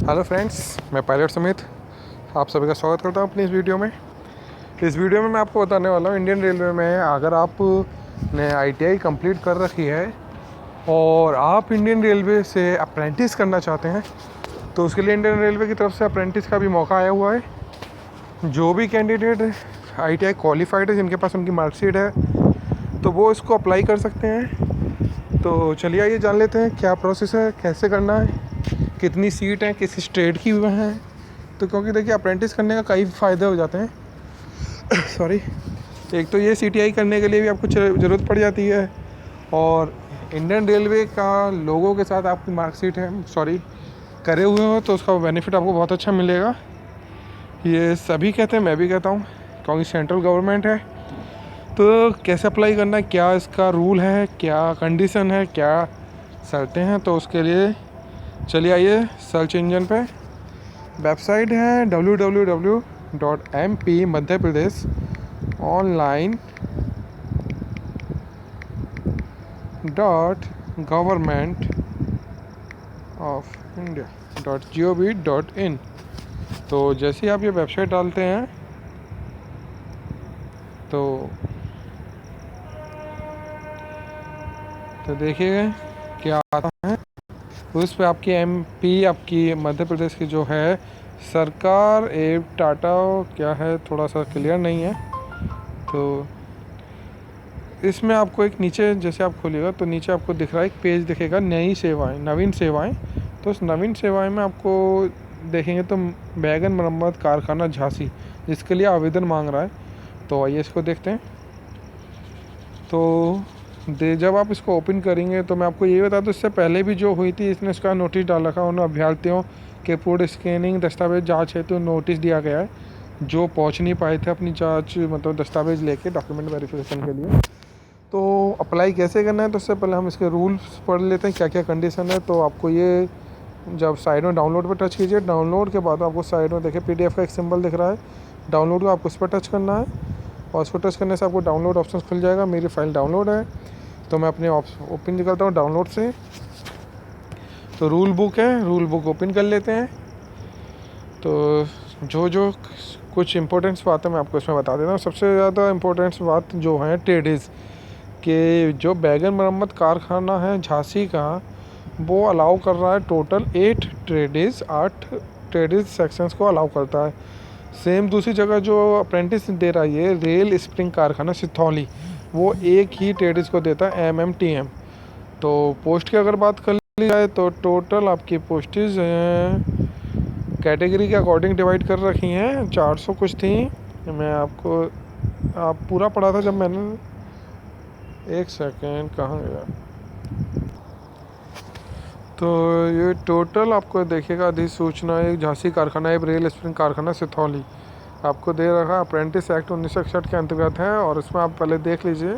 Hello friends, मैं pilot Sumit आप सभी का स्वागत करता हूँ अपनी इस वीडियो में। इस वीडियो में मैं आपको बताने वाला हूँ इंडियन रेलवे में अगर आपने आईटीआई कंप्लीट कर रखी है और आप इंडियन रेलवे से अप्रेंटिस करना चाहते हैं तो उसके लिए इंडियन रेलवे की तरफ से अप्रेंटिस का भी मौका आया हुआ है। जो भी कैंडिडेट आईटीआई क्वालिफाइड है, जिनके पास उनकी मार्कशीट है, तो वो इसको अप्लाई कर सकते हैं। तो चलिए आइए जान लेते हैं क्या प्रोसेस है, कैसे करना है, कितनी सीट हैं, किस स्टेट की हुए हैं। तो क्योंकि देखिए अप्रेंटिस करने का कई फ़ायदे हो जाते हैं सॉरी। एक तो ये सीटीआई करने के लिए भी आपको ज़रूरत पड़ जाती है, और इंडियन रेलवे का लोगों के साथ आपकी मार्कशीट है करे हुए हो तो उसका बेनिफिट आपको बहुत अच्छा मिलेगा। ये सभी कहते हैं, मैं भी कहता हूँ, क्योंकि सेंट्रल गवर्नमेंट है। तो कैसे अप्लाई करना है, क्या इसका रूल है, क्या कंडीशन है, क्या शर्तें हैं, तो उसके लिए चलिए आइए सर्च इंजन पे वेबसाइट है www.mp Madhya Pradesh online .government of India .gov.in। तो जैसे ही आप ये वेबसाइट डालते हैं तो देखिए क्या आता है। उस पर आपकी एमपी, आपकी मध्य प्रदेश की जो है सरकार टाटा क्या है, थोड़ा सा क्लियर नहीं है। तो इसमें आपको एक नीचे जैसे आप खोलिएगा तो नीचे आपको दिख रहा है, एक पेज दिखेगा, नई सेवाएं, नवीन सेवाएं। तो उस नवीन सेवाएं में आपको देखेंगे तो वैगन मरम्मत कारखाना झांसी, जिसके लिए आवेदन मांग रहा है। तो आइए इसको देखते हैं। तो जब आप इसको ओपन करेंगे तो मैं आपको ये बता दूँ, इससे पहले भी जो हुई थी इसने इसका नोटिस डाल रखा है। उन अभ्यर्थियों के पूर्ण स्कैनिंग दस्तावेज जांच हेतु तो नोटिस दिया गया है, जो पहुंच नहीं पाए थे अपनी जांच मतलब दस्तावेज लेके डॉक्यूमेंट वेरिफिकेशन के लिए। तो अप्लाई कैसे करना है, तो उससे पहले हम इसके रूल्स पढ़ लेते हैं, क्या क्या कंडीशन है। तो आपको ये जब साइड में डाउनलोड पर टच कीजिए, डाउनलोड के बाद आपको साइड में देखिए पीडीएफ का एक सिंबल दिख रहा है, डाउनलोड का आपको उस पर टच करना है, और उसको टच करने से आपको डाउनलोड ऑप्शन खुल जाएगा। मेरी फ़ाइल डाउनलोड है तो मैं अपने ओपन करता हूँ डाउनलोड से। तो रूल बुक है, रूल बुक ओपन कर लेते हैं। तो जो कुछ इंपॉर्टेंट्स बातें मैं आपको इसमें बता देता हूँ। सबसे ज़्यादा इम्पोर्टेंट्स बात जो है ट्रेडिस के, जो वैगन मरम्मत कारखाना है झांसी का, वो अलाउ कर रहा है टोटल 8 ट्रेडिस सेक्शंस को अलाउ करता है। सेम दूसरी जगह जो अप्रेंटिस दे रहा है ये रेल स्प्रिंग कारखाना सिथौली, वो एक ही ट्रेडिस को देता है MMTM। तो पोस्ट की अगर बात कर ली जाए तो टोटल आपकी पोस्टेज कैटेगरी के अकॉर्डिंग डिवाइड कर रखी हैं, 400 कुछ थी। मैं आपको पूरा पढ़ा था जब मैंने, एक सेकेंड कहाँ गया। तो ये टोटल आपको देखिएगा, अधिसूचना एक झांसी कारखाना, एक रेल स्प्रिंग कारखाना सिथौली आपको दे रखा अप्रेंटिस एक्ट 1961 के अंतर्गत है। और इसमें आप पहले देख लीजिए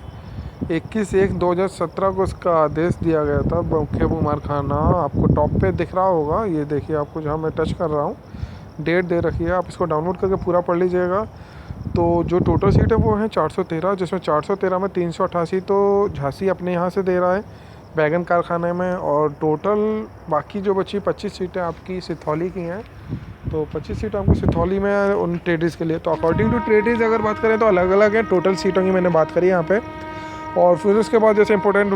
21/1/2017 को इसका आदेश दिया गया था। मुख्य कारखाना आपको टॉप पे दिख रहा होगा, ये देखिए आपको जहाँ मैं टच कर रहा हूँ, डेट दे रखी है। आप इसको डाउनलोड करके पूरा पढ़ लीजिएगा। तो जो टोटल सीट है वो है 413, जिसमें 413 में 388 तो झांसी अपने यहाँ से दे रहा है वैगन कारखाने में, और टोटल बाकी जो बची 25 सीटें आपकी सिथौली की हैं। तो 25 सीट आपको सिथौली में उन ट्रेडिस के लिए। तो अकॉर्डिंग टू ट्रेडिस अगर बात करें तो अलग अलग है, टोटल सीटों की मैंने बात करी यहाँ पे। और फिर उसके बाद जैसे इंपॉर्टेंट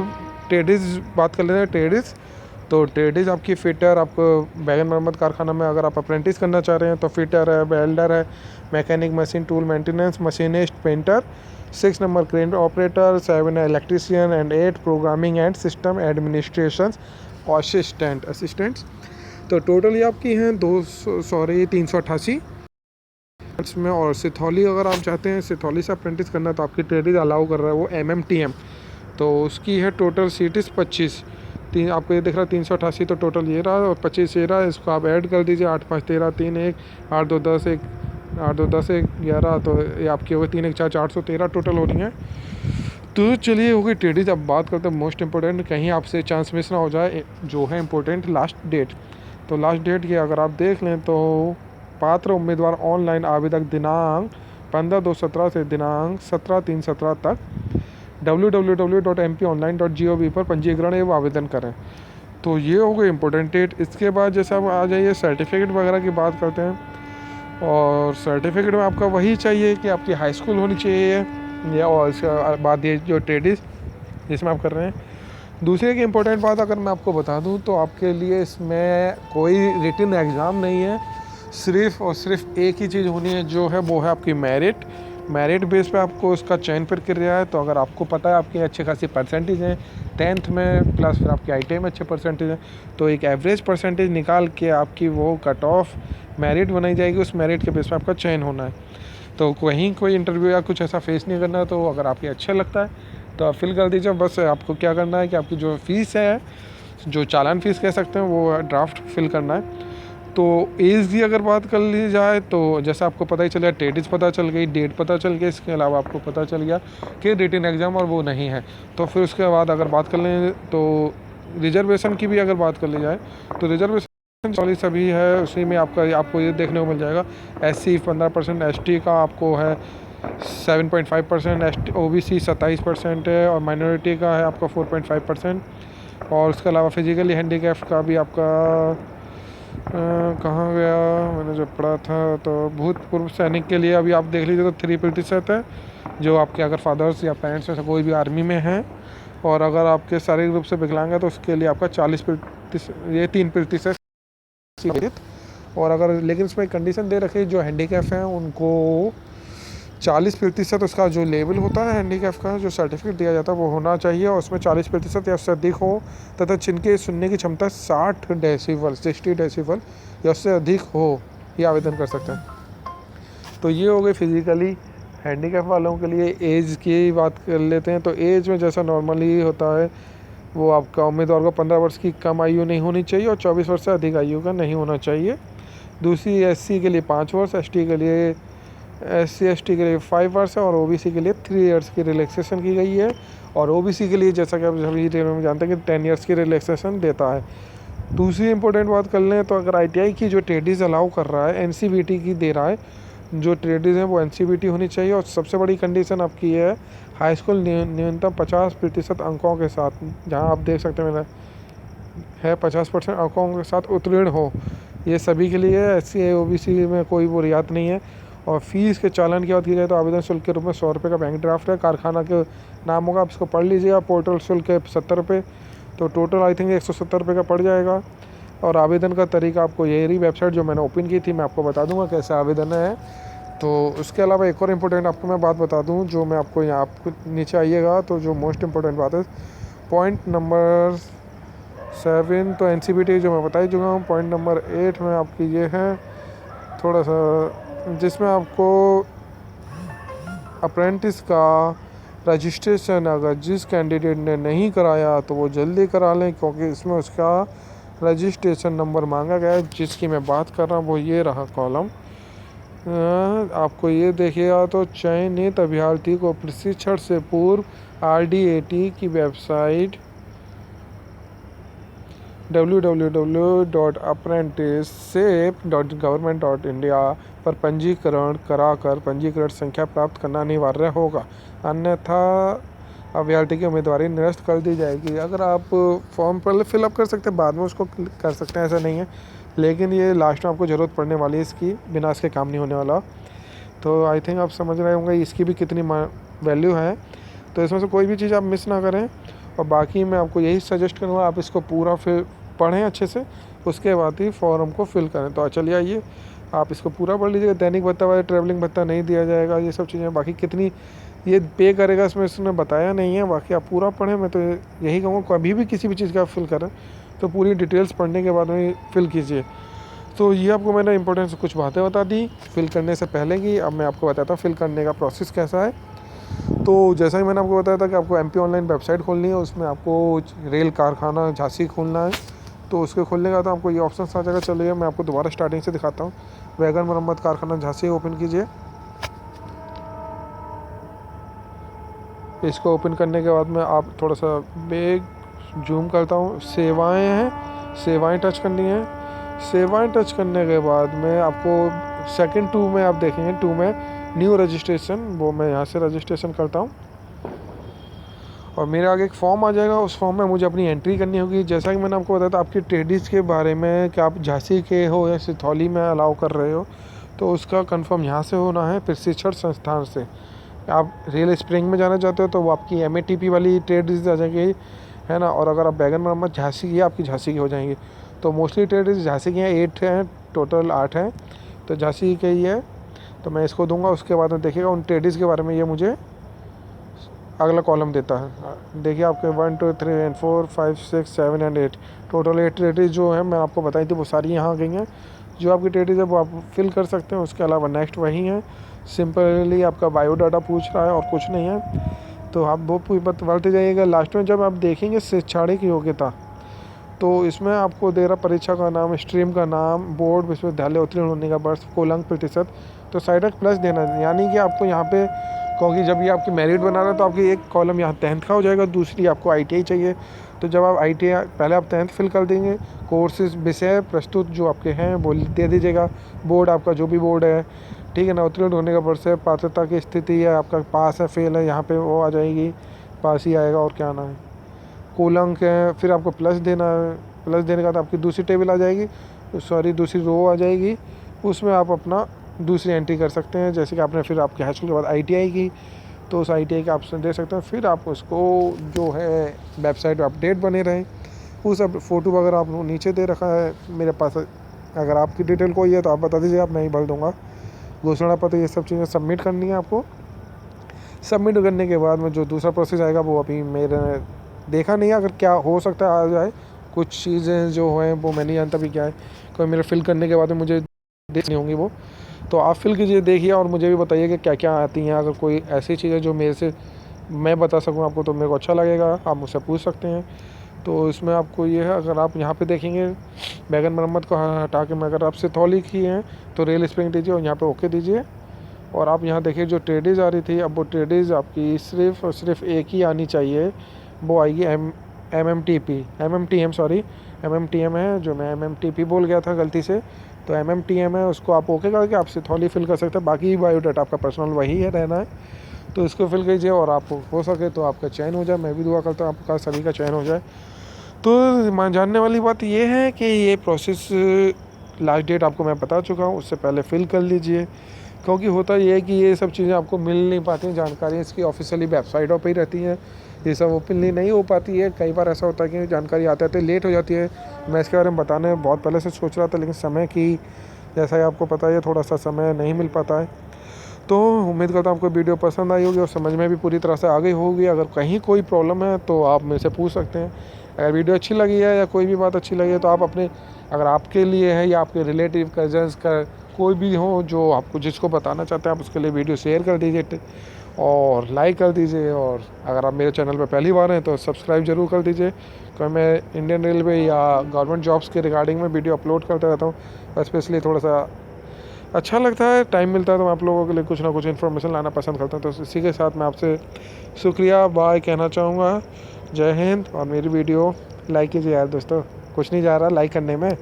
ट्रेडिस बात कर लेते हैं। ट्रेडिस तो ट्रेडिस आपकी फिटर, आपको वैगन मरम्मत कारखाना में अगर आप अप्रेंटिस करना चाह रहे हैं तो फिटर है, वेल्डर है, mechanic, machine tool maintenance, machinist, painter, 6 number crane operator, 7 electrician and 8 programming and system administration assistants. तो टोटल ये आपकी हैं 388 में। और सिथौली अगर आप चाहते हैं सिथौली से अप्रेंटिस करना तो आपकी ट्रेडिस अलाउ कर रहा है वो MMTM, तो उसकी है टोटल सीट 25। आपको ये दिख रहा है 388, तो टोटल ये रहा, और 25 ये रहा। इसको आप ऐड कर दीजिए, 8 5 13 3 1 8 2 10 1 8 2 10 1 11, तो ये आपकी हो गई 3 1 4 413 टोटल हो रही है। तो चलिए हो गई ट्रेडिस। अब बात करते हैं मोस्ट इंपॉर्टेंट, कहीं आपसे चांस मिस ना हो जाए, जो है इम्पोर्टेंट लास्ट डेट। तो लास्ट डेट की अगर आप देख लें तो पात्र उम्मीदवार ऑनलाइन आवेदक दिनांक 15/2/17 से दिनांक 17/3/17 तक www.mponline.gov पर पंजीकरण एवं आवेदन करें। तो ये हो गई इम्पोर्टेंट डेट। इसके बाद जैसे आप आ जाइए सर्टिफिकेट वगैरह की बात करते हैं। और सर्टिफिकेट में आपका वही चाहिए कि आपकी हाई स्कूल होनी चाहिए, या और इसके बाद ये जो ट्रेडिस जिसमें आप कर रहे हैं। दूसरी एक इम्पोर्टेंट बात अगर मैं आपको बता दूं तो आपके लिए इसमें कोई रिटन एग्ज़ाम नहीं है, सिर्फ़ और सिर्फ एक ही चीज़ होनी है, जो है वो है आपकी मेरिट बेस पे आपको इसका चयन प्रक्रिया है। तो अगर आपको पता है आपकी अच्छी खासी परसेंटेज हैं 10th में, प्लस फिर आपकी IIT में अच्छे परसेंटेज हैं, तो एक एवरेज परसेंटेज निकाल के आपकी वो कट ऑफ मेरिट बनाई जाएगी। उस मेरिट के बेस पे आपका चयन होना है। तो कहीं कोई इंटरव्यू या कुछ ऐसा फेस नहीं करना है। तो अगर आपको अच्छा लगता है तो आप फिल कर दीजिए। बस आपको क्या करना है कि आपकी जो फ़ीस है, जो चालान फ़ीस कह सकते हैं, वो ड्राफ्ट फिल करना है। तो एज की अगर बात कर ली जाए तो जैसे आपको पता ही चल गया, डेट पता चल गई, डेट पता चल गई, इसके अलावा आपको पता चल गया कि रिटन एग्ज़ाम और वो नहीं है। तो फिर उसके बाद अगर बात कर लें तो रिजर्वेशन की भी अगर बात कर ली जाए तो रिजर्वेशन वाली सभी है, उसी में आपको ये देखने को मिल जाएगा। SC 15%, ST का आपको है 7.5%, OBC 27% है, और माइनॉरिटी का है आपका 4.5%। और उसके अलावा फिजिकली हैंडीकैप्ड का भी आपका कहाँ गया, मैंने जब पढ़ा था तो भूतपूर्व सैनिक के लिए अभी आप देख लीजिए तो 3% है, जो आपके अगर फादर्स या पेरेंट्स में से कोई भी आर्मी में हैं। और अगर आपके शारीरिक रूप से विकलांग है तो उसके लिए आपका 40%, ये 3%। और अगर लेकिन इसमें कंडीशन दे रखी है, जो हैंडीकैप हैं उनको 40% उसका जो लेवल होता है हैंडीकैप का, जो सर्टिफिकेट दिया जाता है वो होना चाहिए, और उसमें 40% या उससे अधिक हो, तथा जिनके सुनने की क्षमता 60 डेसिबल या उससे अधिक हो, ये आवेदन कर सकते हैं। तो ये हो गई फिजिकली हैंडीकैप वालों के लिए। एज की बात कर लेते हैं। तो एज में जैसा नॉर्मली होता है, वो आपका उम्मीदवार को 15 वर्ष की कम आयु नहीं होनी चाहिए और 24 वर्ष से अधिक आयु का नहीं होना चाहिए। दूसरी SC के लिए 5 वर्ष, SC ST के लिए 5 वर्ष है, और OBC के लिए 3 इयर्स की रिलैक्सेशन की गई है। और OBC के लिए जैसा कि आप सभी में जानते हैं कि 10 इयर्स की रिलैक्सेशन देता है। दूसरी इंपॉर्टेंट बात कर लें तो अगर ITI की जो ट्रेडिस अलाउ कर रहा है, NCVT की दे रहा है, जो ट्रेडिस हैं वो NCVT होनी चाहिए। और सबसे बड़ी कंडीशन आपकी है हाई स्कूल न्यूनतम 50% अंकों के साथ, जहाँ आप देख सकते हैं मेरा है 50% अंकों के साथ उत्तीर्ण हो। ये सभी के लिए SC OBC में कोई वो रियायत नहीं है। और फीस के चालान की बात की जाए तो आवेदन शुल्क के रूप में 100 रुपये का बैंक ड्राफ्ट है, कारखाना के नाम होगा, आप इसको पढ़ लीजिएगा। पोर्टल शुल्क है 70 रुपये, तो टोटल आई थिंक 170 रुपये का पड़ जाएगा। और आवेदन का तरीका आपको यही वेबसाइट जो मैंने ओपन की थी मैं आपको बता दूंगा कैसे आवेदन है। तो उसके अलावा एक और इम्पोर्टेंट आपको मैं बात बता दूं, जो मैं आपको यहाँ आपको नीचे आइएगा तो जो मोस्ट इम्पोर्टेंट बात है, पॉइंट नंबर 7 तो NCVT जो मैं बता ही चुका हूँ। पॉइंट नंबर 8 में आपकी ये है थोड़ा सा, जिसमें आपको अप्रेंटिस का रजिस्ट्रेशन अगर जिस कैंडिडेट ने नहीं कराया तो वो जल्दी करा लें, क्योंकि इसमें उसका रजिस्ट्रेशन नंबर मांगा गया है। जिसकी मैं बात कर रहा हूँ वो ये रहा कॉलम। आपको ये देखिएगा तो चयनित अभ्यर्थी को प्रशिक्षण से पूर्व RDAT की वेबसाइट www.apprenticeship.government.india पर पंजीकरण कराकर पंजीकरण संख्या प्राप्त करना अनिवार्य होगा, अन्यथा अभ्यर्थी की उम्मीदवारी निरस्त कर दी जाएगी। अगर आप फॉर्म पहले फिलअप कर सकते हैं, बाद में उसको कर सकते हैं, ऐसा नहीं है, लेकिन ये लास्ट में आपको ज़रूरत पड़ने वाली है इसकी, बिना इसके काम नहीं होने वाला। तो आई थिंक आप समझ रहे होंगे इसकी भी कितनी वैल्यू है। तो इसमें से कोई भी चीज़ आप मिस ना करें। और बाकी मैं आपको यही सजेस्ट करूँगा, आप इसको पूरा फिर पढ़ें अच्छे से, उसके बाद ही फॉर्म को फिल करें। तो चलिए आइए आप इसको पूरा पढ़ लीजिएगा। दैनिक भत्ता वाले ट्रैवलिंग भत्ता नहीं दिया जाएगा, ये सब चीज़ें बाकी कितनी ये पे करेगा इसमें इसने बताया नहीं है। बाकी आप पूरा पढ़ें, मैं तो यही कहूँगा कभी भी किसी भी चीज़ का आप फिल करें तो पूरी डिटेल्स पढ़ने के बाद में फिल कीजिए। तो ये आपको मैंने इंपॉर्टेंट कुछ बातें बता दी फिल करने से पहले की। अब मैं आपको बताता हूँ फिल करने का प्रोसेस कैसा है। तो जैसा ही मैंने आपको बताया था कि आपको MP ऑनलाइन वेबसाइट खोलनी है, उसमें आपको रेल कारखाना झांसी खोलना है। तो उसके खोलने का तो आपको ये ऑप्शन आ जाएगा। चलिए मैं आपको दोबारा स्टार्टिंग से दिखाता हूँ। वैगन मरम्मत कारखाना झांसी ओपन कीजिए। इसको ओपन करने के बाद में आप थोड़ा सा बैग जूम करता हूँ, सेवाएं हैं, सेवाएं टच करनी है। सेवाएं टच करने के बाद में आपको सेकंड 2 में आप देखेंगे, 2 में न्यू रजिस्ट्रेशन, वो मैं यहाँ से रजिस्ट्रेशन करता हूँ। और मेरे आगे एक फॉर्म आ जाएगा, उस फॉर्म में मुझे अपनी एंट्री करनी होगी। जैसा कि मैंने आपको बताया था आपकी ट्रेडिस के बारे में कि आप झांसी के हो या सिथौली में अलाउ कर रहे हो, तो उसका कंफर्म यहाँ से होना है प्रशिक्षण संस्थान से। आप रियल स्प्रिंग में जाना चाहते हो तो वो आपकी MATP वाली ट्रेडिस आ जाएगी, है ना। और अगर आप बैगन मरम्मत झांसी की, आपकी झांसी की हो जाएंगी। तो मोस्टली ट्रेडिस झांसी की हैं, 8 हैं टोटल, 8 हैं, तो झांसी की ही है। तो मैं इसको दूंगा, उसके बाद में देखिएगा उन ट्रेडिस के बारे में ये मुझे अगला कॉलम देता है। देखिए आपके 1 2 3 एंड 4 5 6 7 एंड 8 टोटल 8 ट्रेडिस जो है मैं आपको बताई थी वो सारी यहाँ आ गई हैं। जो आपकी ट्रेडिस है वो आप फिल कर सकते हैं। उसके अलावा नेक्स्ट वही है, सिंपली आपका बायोडाटा पूछ रहा है और कुछ नहीं है, तो आप वो बढ़ते जाइएगा। लास्ट में जब आप देखेंगे शैक्षणिक योग्यता, तो इसमें आपको दे रहा परीक्षा का नाम, स्ट्रीम का नाम, बोर्ड विश्वविद्यालय उत्तीर्ण होने का वर्ष, कोलंक प्रतिशत, तो साइड एक प्लस देना है। यानी कि आपको यहाँ पे, क्योंकि जब ये आपकी मेरिट बना रहा है तो आपकी एक कॉलम यहाँ 10th का हो जाएगा, दूसरी आपको ITI चाहिए। तो जब आप ITI पहले आप 10th फिल कर देंगे, कोर्सेज विषय प्रस्तुत जो आपके हैं वो दे दीजिएगा, बोर्ड आपका जो भी बोर्ड है, ठीक है ना, उत्तीर्ण होने का वर्ष है, पात्रता की स्थिति है, आपका पास है फेल है, यहाँ पे वो आ जाएगी, पास ही आएगा और क्या आना है, कोलंक है। फिर आपको प्लस देना है, प्लस देने के बाद आपकी दूसरी टेबल आ जाएगी, सॉरी दूसरी रो आ जाएगी, उसमें आप अपना दूसरी एंट्री कर सकते हैं। जैसे कि आपने फिर आपके हाई स्कूल के बाद ITI की, तो उस ITI का ऑप्शन दे सकते हैं। फिर आप उसको जो है वेबसाइट पर अपडेट बने रहें, वो सब फ़ोटो वगैरह आप नीचे दे रखा है मेरे पास। अगर आपकी डिटेल कोई है तो आप बता दीजिए, आप मैं ही भर दूँगा। घोषणा पत्र ये सब चीज़ें सबमिट करनी है आपको। सबमिट करने के बाद में जो दूसरा प्रोसेस आएगा वो अभी मेरे देखा नहीं है, अगर क्या हो सकता है आ जाए। कुछ चीज़ें जो हैं वो मैं नहीं जानता भी क्या है, कोई मेरे फिल करने के बाद में मुझे देखनी होंगी वो, तो आप फिल कीजिए, देखिए और मुझे भी बताइए कि क्या क्या आती हैं। अगर कोई ऐसी चीज़ है जो मेरे से मैं बता सकूं आपको तो मेरे को अच्छा लगेगा, आप मुझसे पूछ सकते हैं। तो इसमें आपको ये है, अगर आप यहाँ पे देखेंगे बैगन मरम्मत को हटा के, मैं अगर आप सिथौली की हैं तो रेल स्प्रिंग दीजिए और यहाँ पे ओके दीजिए। और आप यहाँ देखिए जो ट्रेडिस आ रही थी, अब वो ट्रेडिस आपकी सिर्फ और सिर्फ एक ही आनी चाहिए, वो आएगी MMTM है, जो मैं MMTP बोल गया था गलती से, तो MMTM है, उसको आप ओके करके आप सिथौली फिल कर सकते हैं। बाकी बायोडाटा आपका पर्सनल वही है रहना है, तो इसको फिल कीजिए और आप हो सके तो आपका चयन हो जाए। मैं भी दुआ करता हूँ आपका सभी का चयन हो जाए। तो जानने वाली बात ये है कि ये प्रोसेस लास्ट डेट आपको मैं बता चुका हूँ, उससे पहले फिल कर लीजिए, क्योंकि होता ये है कि ये सब चीज़ें आपको मिल नहीं पाती हैं, जानकारी इसकी ऑफिशियली वेबसाइटों पे ही रहती हैं, ये सब ओपनली नहीं हो पाती है। कई बार ऐसा होता है कि जानकारी आते आते लेट हो जाती है। मैं इसके बारे में बताने बहुत पहले से सोच रहा था, लेकिन समय की, जैसा ही आपको पता है, थोड़ा सा समय नहीं मिल पाता है। तो उम्मीद करता हूँ आपको वीडियो पसंद आई होगी और समझ में भी पूरी तरह से आ गई होगी। अगर कहीं कोई प्रॉब्लम है तो आप मेरे से पूछ सकते हैं। अगर वीडियो अच्छी लगी है या कोई भी बात अच्छी लगी है तो आप अपने, अगर आपके लिए है या आपके रिलेटिव कजन्स का कोई भी हो जो आपको जिसको बताना चाहते हैं, आप उसके लिए वीडियो शेयर कर दीजिए और लाइक कर दीजिए। और अगर आप मेरे चैनल पर पहली बार हैं तो सब्सक्राइब ज़रूर कर दीजिए, क्योंकि मैं इंडियन रेलवे या गवर्नमेंट जॉब्स के रिगार्डिंग में वीडियो अपलोड करता रहता हूँ। स्पेशली थोड़ा सा अच्छा लगता है, टाइम मिलता है तो मैं आप लोगों के लिए कुछ ना कुछ इन्फॉर्मेशन लाना पसंद करता हूँ। तो इसी के साथ मैं आपसे शुक्रिया बाय कहना चाहूँगा। जय हिंद। और मेरी वीडियो लाइक कीजिए यार दोस्तों, कुछ नहीं जा रहा लाइक करने में।